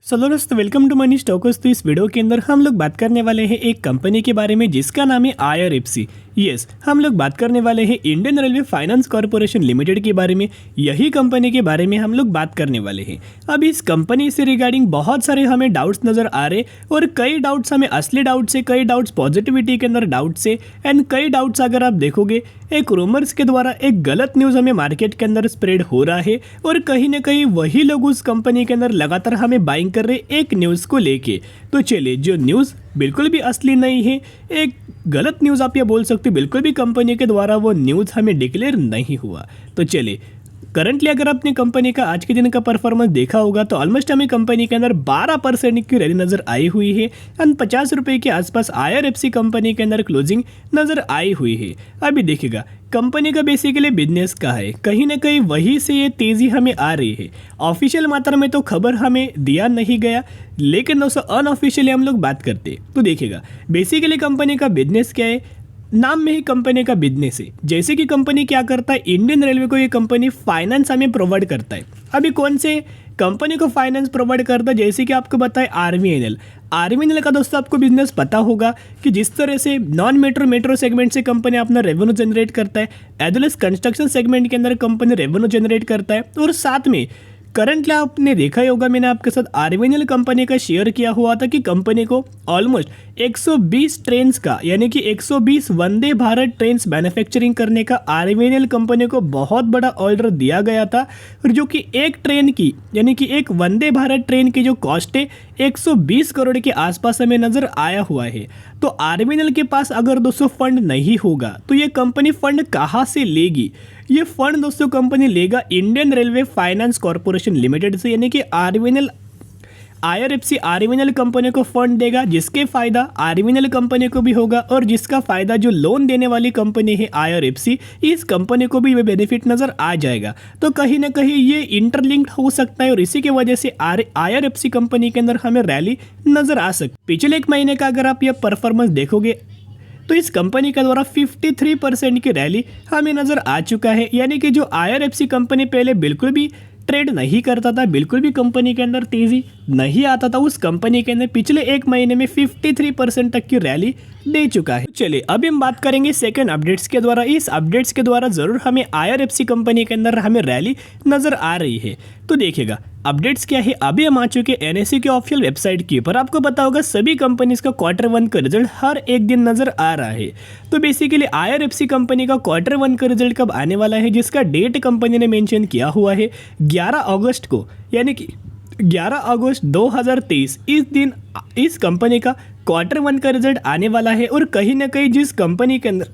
Hello दोस्तों, welcome to money stocks. तो इस वीडियो के अंदर हम लोग बात करने वाले हैं एक कंपनी के बारे में जिसका नाम है IRFC। यस, हम लोग बात करने वाले हैं Indian railway finance corporation limited के बारे में। यही कंपनी के बारे में हम लोग बात करने वाले हैं। अब इस कंपनी से रिगार्डिंग बहुत सारे हमें डाउट्स नज़र आ रहे और कई डाउट्स हमें असली डाउट्स है, कई डाउट्स पॉजिटिविटी के अंदर डाउट्स है एंड कई डाउट्स अगर आप देखोगे एक रूमर्स के द्वारा एक गलत न्यूज़ हमें मार्केट के अंदर स्प्रेड हो रहा है और कहीं ना कहीं वही लोग उस कंपनी के अंदर लगातार हमें बाइंग कर रहे एक न्यूज़ को लेके। तो चलिए, जो न्यूज़ बिल्कुल भी असली नहीं है, एक गलत न्यूज़ आप ये बोल सकते हो, बिल्कुल भी कंपनी के द्वारा वो न्यूज़ हमें डिक्लेयर नहीं हुआ। तो चलिए, करंटली अगर आपने कंपनी का आज के दिन का परफॉर्मेंस देखा होगा तो ऑलमोस्ट हमें कंपनी के अंदर 12% की रैली नज़र आई हुई है एंड 50 रुपये के आसपास IRFC कंपनी के अंदर क्लोजिंग नज़र आई हुई है। अभी देखिएगा, कंपनी का बेसिकली बिजनेस का है, कहीं ना कहीं वहीं से ये तेज़ी हमें आ रही है। ऑफिशियल मात्रा में तो खबर हमें दिया नहीं गया, लेकिन दोस्तों अनऑफिशियली हम लोग बात करते हैं तो देखिएगा बेसिकली कंपनी का बिजनेस क्या है, नाम में ही कंपनी का बिजनेस है। जैसे कि कंपनी क्या करता है, इंडियन रेलवे को ये कंपनी फाइनेंस हमें प्रोवाइड करता है। अभी कौन से कंपनी को फाइनेंस प्रोवाइड करता है, जैसे कि आपको बताए आरवीएनएल का दोस्तों आपको बिजनेस पता होगा कि जिस तरह से नॉन मेट्रो सेगमेंट से कंपनी अपना रेवेन्यू जनरेट करता है, as well as construction segment के अंदर कंपनी रेवेन्यू जनरेट करता है। और साथ में करंटली आपने देखा ही होगा, मैंने आपके साथ आरवीएनएल कंपनी का शेयर किया हुआ था कि कंपनी को ऑलमोस्ट 120 ट्रेन्स का यानी कि 120 वंदे भारत ट्रेन्स मैन्युफैक्चरिंग करने का आरवीएनएल कंपनी को बहुत बड़ा ऑर्डर दिया गया था, और जो कि एक ट्रेन की यानी कि एक वंदे भारत ट्रेन की जो कॉस्ट है 120 करोड़ के आसपास हमें नज़र आया हुआ है। तो आरवीएनएल के पास अगर दोस्तों फंड नहीं होगा तो ये कंपनी फंड कहाँ से लेगी? ये फंड दोस्तों कंपनी लेगा Indian railway finance corporation limited से, यानी कि IRFC आरवीएनएल कंपनी को फंड देगा, जिसके फ़ायदा आरवीएनएल कंपनी को भी होगा और जिसका फ़ायदा जो लोन देने वाली कंपनी है IRFC, इस कंपनी को भी बेनिफिट नज़र आ जाएगा। तो कहीं ना कहीं ये इंटरलिंक्ड हो सकता है और इसी की वजह से IRFC कंपनी के अंदर हमें रैली नज़र आ सकती है। पिछले एक महीने का अगर आप ये परफॉर्मेंस देखोगे तो इस कंपनी के द्वारा 53% की रैली हमें नज़र आ चुका है, यानी कि जो IRFC कंपनी पहले बिल्कुल भी ट्रेड नहीं करता था, बिल्कुल भी कंपनी के अंदर तेज़ी नहीं आता था, उस कंपनी के अंदर पिछले एक महीने में 53% तक की रैली दे चुका है। चलिए, अभी हम बात करेंगे सेकंड अपडेट्स के द्वारा। इस अपडेट्स के द्वारा ज़रूर हमें IRFC कंपनी के अंदर हमें रैली नज़र आ रही है। तो देखिएगा अपडेट्स क्या है, अभी हम आ चुके NSE के ऑफिशियल वेबसाइट के ऊपर। आपको पता होगा सभी कंपनीज का Q1 का रिजल्ट हर एक दिन नज़र आ रहा है। तो बेसिकली IRFC कंपनी का Q1 का रिजल्ट कब आने वाला है, जिसका डेट कंपनी ने मेंशन किया हुआ है 11 अगस्त को, यानी कि 11 अगस्त 2023 इस दिन इस कंपनी का Q1 का रिजल्ट आने वाला है। और कहीं ना कहीं जिस कंपनी के अंदर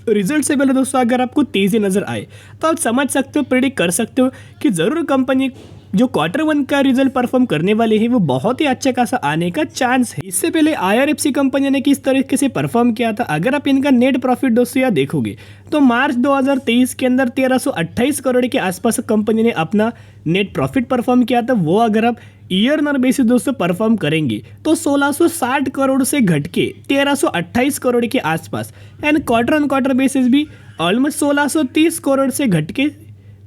रिजल्ट से पहले दोस्तों अगर आपको तेज़ी नज़र आए तो आप समझ सकते हो, प्रेडिक्ट कर सकते हो कि ज़रूर कंपनी जो Q1 का रिजल्ट परफॉर्म करने वाले हैं वो बहुत ही अच्छा खासा आने का चांस है। इससे पहले IRFC कंपनी ने किस तरीके से परफॉर्म किया था, अगर आप इनका नेट प्रॉफिट दोस्तों यहाँ देखोगे तो मार्च 2023 के अंदर 1328 करोड़ के आसपास कंपनी ने अपना नेट प्रॉफिट परफॉर्म किया था। वो अगर आप ईयर नर बेसिस दोस्तों परफॉर्म करेंगे तो 1660 करोड़ से घट के 1328 करोड़ के आसपास, and quarter on quarter basis भी ऑलमोस्ट 1630 करोड़ से घट के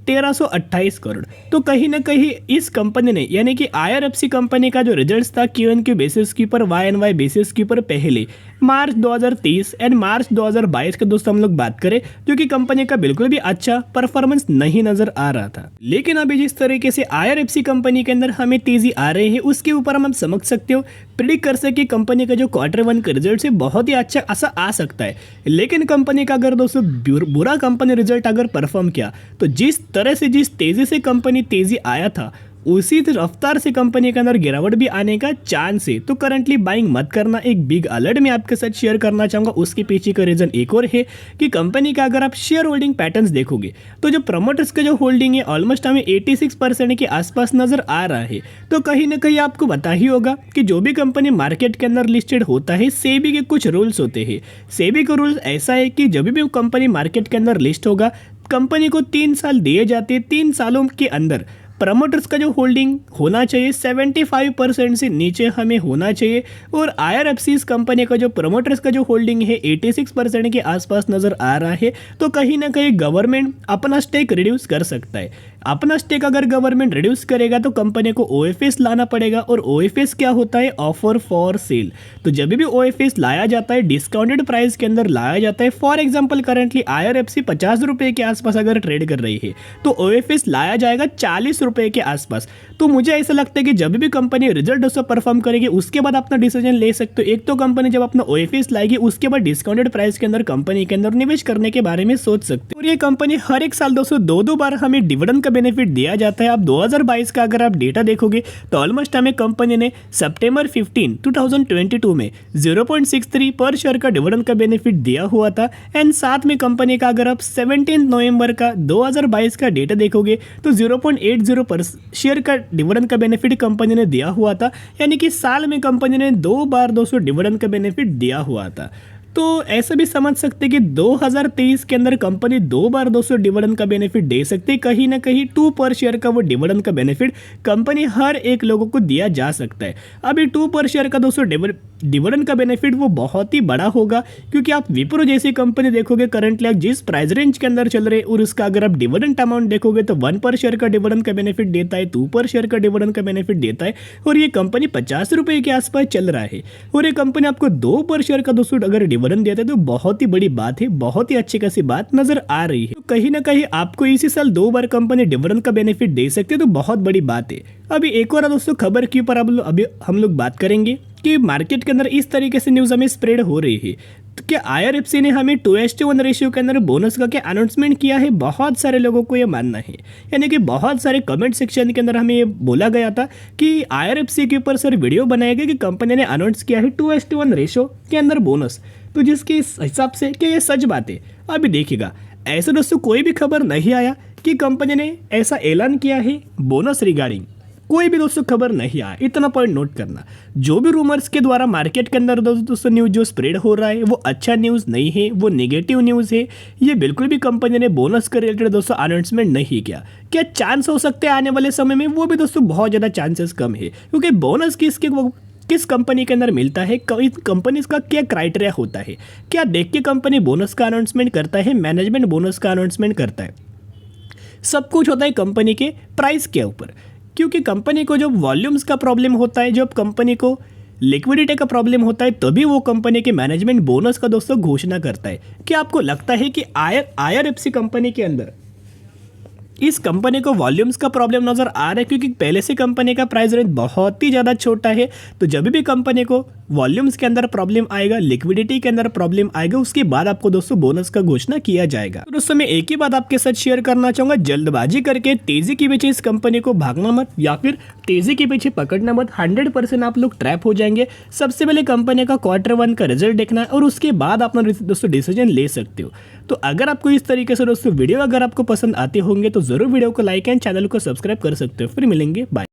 1328 करोड़। तो कहीं ना कहीं इस कंपनी ने यानी कि IRFC कंपनी का जो रिजल्ट्स था QoQ बेसिस के ऊपर, YoY बेसिस के ऊपर पहले मार्च 2023 एंड मार्च 2022 के दोस्तों हम लोग बात करें, जो कि कंपनी का बिल्कुल भी अच्छा परफॉर्मेंस नहीं नजर आ रहा था। लेकिन अभी जिस तरीके से IRFC कंपनी के अंदर हमें तेजी आ रही है उसके ऊपर हम समझ सकते हो, प्रिडिक्ट कर सके कंपनी का जो Q1 का रिजल्ट है बहुत ही अच्छा ऐसा आ सकता है। लेकिन कंपनी का अगर दोस्तों बुरा कंपनी रिजल्ट अगर परफॉर्म किया तो जिस तरह से जिस तेज़ी से कंपनी तेज़ी आया था उसी रफ्तार से कंपनी के अंदर गिरावट भी आने का चांस है। तो करंटली बाइंग मत करना, एक बिग अलर्ट मैं आपके साथ शेयर करना चाहूँगा। उसके पीछे का रीज़न एक और है कि कंपनी का अगर आप शेयर होल्डिंग पैटर्न्स देखोगे तो जो प्रमोटर्स का जो होल्डिंग है ऑलमोस्ट हमें 86% के आसपास नज़र आ रहा है। तो कहीं ना कहीं आपको पता ही होगा कि जो भी कंपनी मार्केट के अंदर लिस्टेड होता है, सेबी के कुछ रूल्स होते हैं। सेबी का रूल्स ऐसा है कि जब भी कंपनी मार्केट के अंदर लिस्ट होगा कंपनी को 3 साल दिए जाते हैं, 3 सालों के अंदर प्रमोटर्स का जो होल्डिंग होना चाहिए 75% से नीचे हमें होना चाहिए। और IRFC इस कंपनी का जो प्रमोटर्स का जो होल्डिंग है 86% के आसपास नज़र आ रहा है। तो कहीं ना कहीं गवर्नमेंट अपना स्टेक रिड्यूस कर सकता है। अपना स्टेक अगर गवर्नमेंट रिड्यूस करेगा तो कंपनी को OFS लाना पड़ेगा। और OFS क्या होता है? Offer for sale. तो जब भी OFS लाया जाता है डिस्काउंटेड प्राइस के अंदर लाया जाता है। फॉर एग्जांपल करंटली IRFC 50 रुपये के आसपास अगर ट्रेड कर रही है तो OFS लाया जाएगा 40 रुपये के आसपास। तो मुझे ऐसा लगता है कि जब भी कंपनी रिजल्ट दोस्तों परफॉर्म करेगी उसके बाद अपना डिसीजन ले सकते हो। एक तो कंपनी जब अपना OFS लाएगी उसके बाद डिस्काउंटेड प्राइस के अंदर कंपनी के अंदर निवेश करने के बारे में सोच सकते हो। और ये कंपनी हर एक साल दोस्तों दो बार हमें डिविडेंड का बेनिफिट दिया जाता है। अब 2022 का अगर आप डेटा देखोगे तो ऑलमोस्ट हमें कंपनी ने सितंबर 15, 2022 में 0.63 पर शेयर का डिविडेंड का बेनिफिट दिया हुआ था। एंड साथ में कंपनी का अगर आप 17 नवंबर का 2022 का डेटा देखोगे तो 0.80 पर शेयर का डिविडेंड का बेनिफिट कंपनी ने दिया हुआ था। यानी कि साल में कंपनी ने 2 बार दोस्तों डिविडेंड का बेनिफिट दिया हुआ था। तो ऐसा भी समझ सकते हैं कि 2023 के अंदर कंपनी 2 बार दोस्तों डिविडेंड का बेनिफिट दे सकती है। कहीं ना कहीं 2 पर शेयर का वो डिविडेंड का बेनिफिट कंपनी हर एक लोगों को दिया जा सकता है। अभी 2 पर शेयर का दोस्तों डिविडेंड का बेनिफिट वो बहुत ही बड़ा होगा, क्योंकि आप विप्रो जैसी कंपनी देखोगे करंटली आप जिस प्राइस रेंज के अंदर चल रहे और उसका अगर आप डिविडेंड अमाउंट देखोगे तो 1 पर शेयर का डिविडेंड का बेनिफिट देता है, 2 पर शेयर का डिविडेंड का बेनिफिट देता है। और ये कंपनी 50 रुपये के आसपास चल रहा है। और ये कंपनी आपको 2 पर शेयर का दोस्तों अगर डिविडेंड देता है तो बहुत ही बड़ी बात है, बहुत ही अच्छी खासी बात नजर आ रही है। तो कहीं ना कहीं आपको इसी साल 2 बार कंपनी डिविडेंड का बेनिफिट दे सकते हैं, तो बहुत बड़ी बात है। अभी एक और दोस्तों खबर के ऊपर अभी हम लोग बात करेंगे कि मार्केट के अंदर इस तरीके से न्यूज़ हमें स्प्रेड हो रही है। तो क्या IRFC ने हमें 2:1 रेशियो के अंदर बोनस का क्या अनाउंसमेंट किया है? बहुत सारे लोगों को ये मानना है, यानी कि बहुत सारे कमेंट सेक्शन के अंदर हमें ये बोला गया था कि IRFC के ऊपर सर वीडियो बनाया गया कि कंपनी ने अनाउंस किया है 2:1 रेशियो के अंदर बोनस। तो जिसके हिसाब से कि ये सच बात है। अभी देखिएगा ऐसा दोस्तों कोई भी खबर नहीं आया कि कंपनी ने ऐसा ऐलान किया है बोनस रिगार्डिंग, कोई भी दोस्तों खबर नहीं आया। इतना पॉइंट नोट करना। जो भी रूमर्स के द्वारा मार्केट के अंदर दोस्तों न्यूज़ जो स्प्रेड हो रहा है वो अच्छा न्यूज़ नहीं है, वो नेगेटिव न्यूज़ है। ये बिल्कुल भी कंपनी ने बोनस के रिलेटेड दोस्तों अनाउंसमेंट नहीं किया। क्या चांस हो सकते हैं आने वाले समय में? वो भी दोस्तों बहुत ज़्यादा चांसेस कम है, क्योंकि बोनस किस कंपनी के अंदर मिलता है, कंपनी का क्या क्राइटेरिया होता है, क्या देख के कंपनी बोनस का अनाउंसमेंट करता है, मैनेजमेंट बोनस का अनाउंसमेंट करता है। सब कुछ होता है कंपनी के प्राइस के ऊपर, क्योंकि कंपनी को जब वॉल्यूम्स का प्रॉब्लम होता है, जब कंपनी को लिक्विडिटी का प्रॉब्लम होता है, तभी वो कंपनी के मैनेजमेंट बोनस का दोस्तों घोषणा करता है। क्या आपको लगता है कि IRFC कंपनी के अंदर इस कंपनी को वॉल्यूम्स का प्रॉब्लम नज़र आ रहा है? क्योंकि पहले से कंपनी का प्राइस रेंज बहुत ही ज़्यादा छोटा है। तो जब भी कंपनी को वॉल्यूम्स के अंदर प्रॉब्लम आएगा, लिक्विडिटी के अंदर प्रॉब्लम आएगा, उसके बाद आपको दोस्तों बोनस का घोषणा किया जाएगा। तो दोस्तों मैं एक ही बात आपके साथ शेयर करना चाहूँगा, जल्दबाजी करके तेज़ी के पीछे इस कंपनी को भागना मत, या फिर तेज़ी के पीछे पकड़ना मत। 100% आप लोग ट्रैप हो जाएंगे। सबसे पहले कंपनी का Q1 का रिजल्ट देखना है और उसके बाद अपना दोस्तों डिसीजन ले सकते हो। तो अगर आपको इस तरीके से दोस्तों वीडियो अगर आपको पसंद आते होंगे तो ज़रूर वीडियो को लाइक एंड चैनल को सब्सक्राइब कर सकते हो। फिर मिलेंगे, बाय।